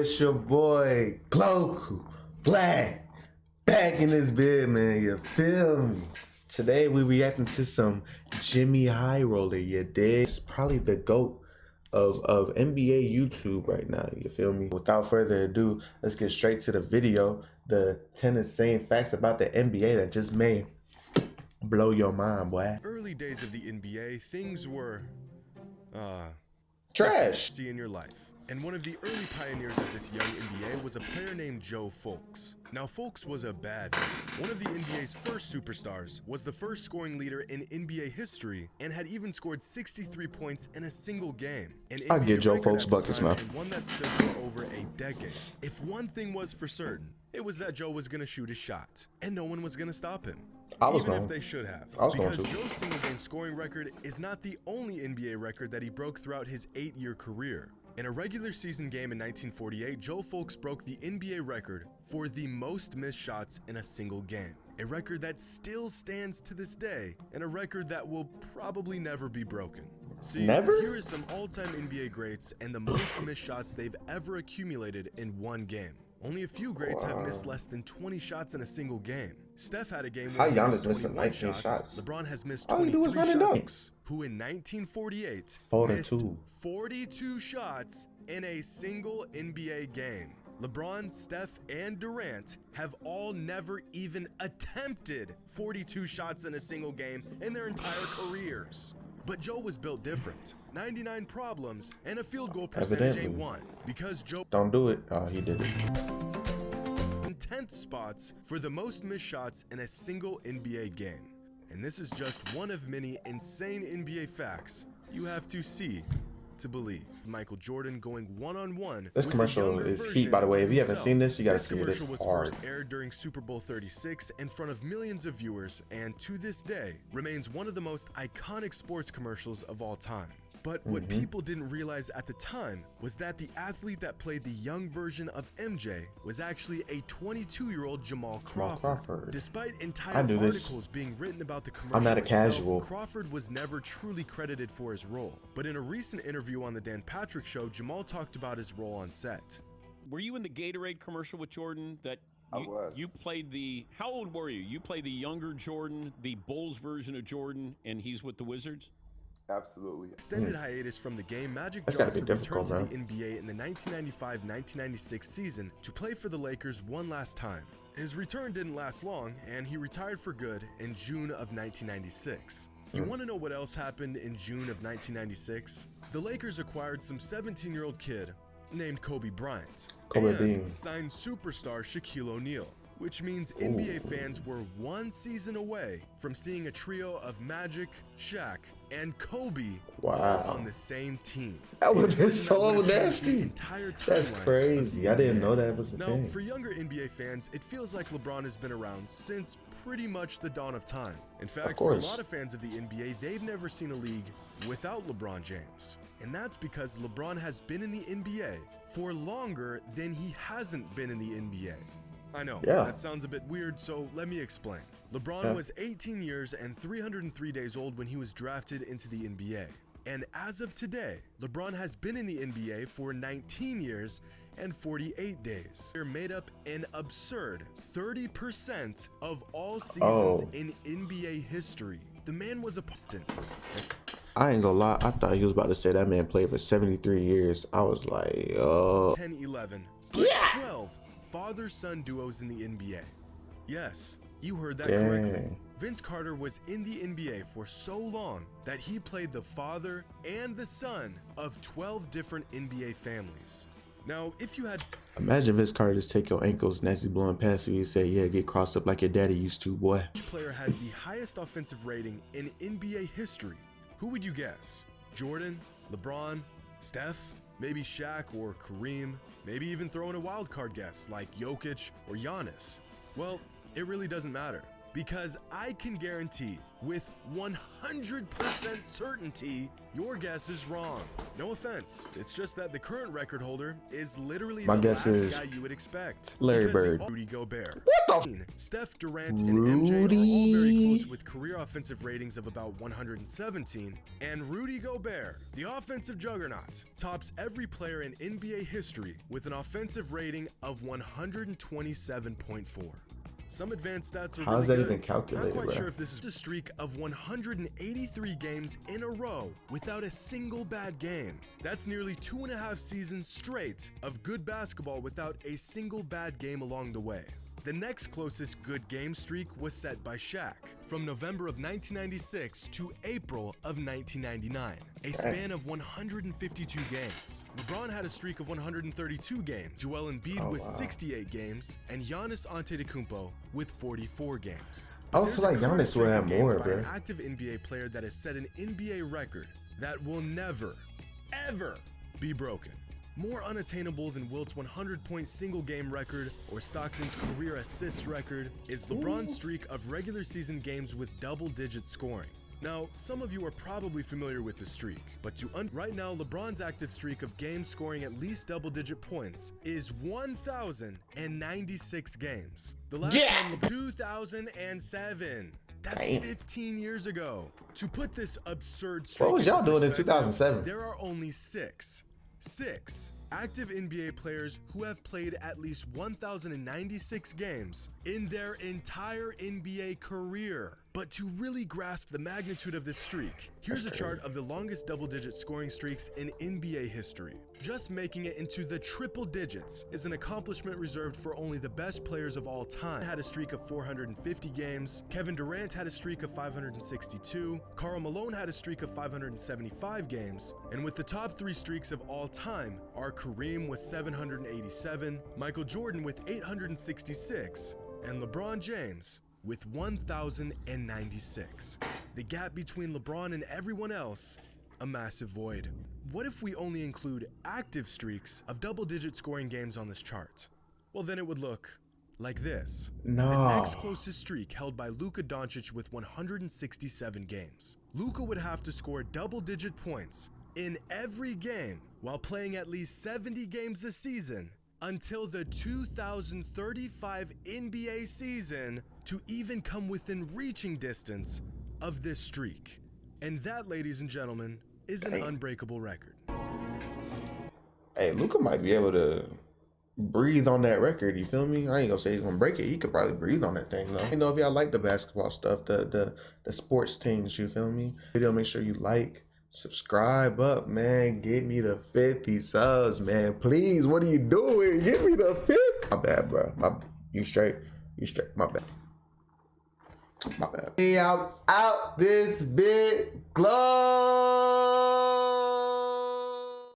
It's your boy GLOKU Black back in this bed, man. You feel me? Today we reacting to some Jimmy High Roller. You dig? It's probably the GOAT of NBA YouTube right now. You feel me? Without further ado, let's get straight to the video. The 10 insane facts about the NBA that just may blow your mind, boy. Early days of the NBA, things were Trash. see in your life. And one of the early pioneers of this young NBA was a player named Joe Fulks. Now, Fulks was a bad man. One of the NBA's first superstars, was the first scoring leader in NBA history, and had even scored 63 points in a single game. I get Joe Fulks buckets, man. And one that stood for over a decade. If one thing was for certain, it was that Joe was gonna shoot his shot, and no one was gonna stop him. Even if they should have. Because Joe's single game scoring record is not the only NBA record that he broke throughout his 8-year career. In a regular season game in 1948, Joe Fulks broke the NBA record for the most missed shots in a single game. A record that still stands to this day, and a record that will probably never be broken. So here is some all-time NBA greats and the most missed shots they've ever accumulated in one game. Only a few greats have missed less than 20 shots in a single game. Steph had a game where he missed 21 shots. LeBron has missed 23 shots. Who in 1948 missed 42 shots in a single NBA game. LeBron, Steph, and Durant have all never even attempted 42 shots in a single game in their entire careers. But Joe was built different. 99 problems and a field goal percentage ain't one. Because Joe don't do it. Oh, he did it. 10th spots for the most missed shots in a single NBA game. And this is just one of many insane NBA facts you have to see to believe. Michael Jordan going one-on-one. This commercial is heat, by the way. If you haven't seen this, you gotta see it. It's hard. This commercial was first aired during Super Bowl 36 in front of millions of viewers, and to this day remains one of the most iconic sports commercials of all time. But what people didn't realize at the time was that the athlete that played the young version of MJ was actually a 22-year-old Jamal Crawford. Despite entire articles being written about the commercial I'm not a casual. Crawford was never truly credited for his role. But in a recent interview on the Dan Patrick Show, Jamal talked about his role on set. Were you in the Gatorade commercial with Jordan? I was. You played the, how old were you? You played the younger Jordan, the Bulls version of Jordan, and he's with the Wizards? Absolutely. Extended hiatus from the game, Magic Johnson returned to the NBA in the 1995-1996 season to play for the Lakers one last time. His return didn't last long, and he retired for good in June of 1996. You want to know what else happened in June of 1996? The Lakers acquired some 17-year-old kid named Kobe Bryant and signed superstar Shaquille O'Neal. Which means NBA fans were one season away from seeing a trio of Magic, Shaq, and Kobe all on the same team. That would have been so nasty. That's crazy. I didn't know that was a thing. Now, for younger NBA fans, it feels like LeBron has been around since pretty much the dawn of time. In fact, for a lot of fans of the NBA, they've never seen a league without LeBron James. And that's because LeBron has been in the NBA for longer than he hasn't been in the NBA. I know, that sounds a bit weird, so let me explain. LeBron was 18 years and 303 days old when he was drafted into the NBA. And as of today, LeBron has been in the NBA for 19 years and 48 days. They're made up an absurd 30% of all seasons in NBA history. The man was a distance. I ain't gonna lie, I thought he was about to say that man played for 73 years. I was like, 10, 11, 12 father-son duos in the NBA. Yes, you heard that correctly. Vince Carter was in the NBA for so long that he played the father and the son of 12 different NBA families. Now, if you had... Imagine Vince Carter just take your ankles, nasty blowing past you and say, yeah, get crossed up like your daddy used to, boy. Each player has the highest offensive rating in NBA history. Who would you guess? Jordan, LeBron, Steph? Maybe Shaq or Kareem, maybe even throw in a wild card guess like Jokic or Giannis. Well, it really doesn't matter, Because I can guarantee with 100% certainty your guess is wrong. No offense, it's just that the current record holder is literally the last guy you would expect. Larry Bird. Rudy Gobert. What the Steph, Durant, and MJ are all very close with career offensive ratings of about 117, and Rudy Gobert, the offensive juggernaut, tops every player in NBA history with an offensive rating of 127.4. Some advanced stats are How is really that good. even calculated, Not quite bro? sure if this is a streak of 183 games in a row without a single bad game. That's nearly 2.5 seasons straight of good basketball without a single bad game along the way. The next closest good game streak was set by Shaq from November of 1996 to April of 1999, a span of 152 games. LeBron had a streak of 132 games, Joel Embiid with 68 games, and Giannis Antetokounmpo with 44 games. I feel like Giannis would have more, bro. An active NBA player that has set an NBA record that will never, ever be broken. More unattainable than Wilt's 100-point single-game record or Stockton's career assist record is LeBron's streak of regular season games with double-digit scoring. Now, some of you are probably familiar with the streak, but right now, LeBron's active streak of games scoring at least double-digit points is 1,096 games. The last time, 2007. That's 15 years ago. To put this absurd streak, what was y'all doing in 2007? There are only six active NBA players who have played at least 1,096 games in their entire NBA career. But to really grasp the magnitude of this streak, here's a chart of the longest double-digit scoring streaks in NBA history. Just making it into the triple digits is an accomplishment reserved for only the best players of all time. Had a streak of 450 games, Kevin Durant had a streak of 562, Karl Malone had a streak of 575 games, and with the top 3 streaks of all time are Kareem with 787, Michael Jordan with 866, and LeBron James with 1,096. The gap between LeBron and everyone else, a massive void. What if we only include active streaks of double-digit scoring games on this chart? Well, then it would look like this. No. The next closest streak held by Luka Doncic with 167 games. Luka would have to score double-digit points in every game while playing at least 70 games a season until the 2035 NBA season to even come within reaching distance of this streak. And that, ladies and gentlemen, is an unbreakable record. Hey, Luka might be able to breathe on that record, you feel me? I ain't gonna say he's gonna break it. He could probably breathe on that thing, though. You know, if y'all like the basketball stuff, the sports things, you feel me? Video, make sure you like, subscribe up, man. Get me the 50 subs, man. Please, what are you doing? Get me the 50. My bad, bro. You straight. My bad. My bad. Out this big glow.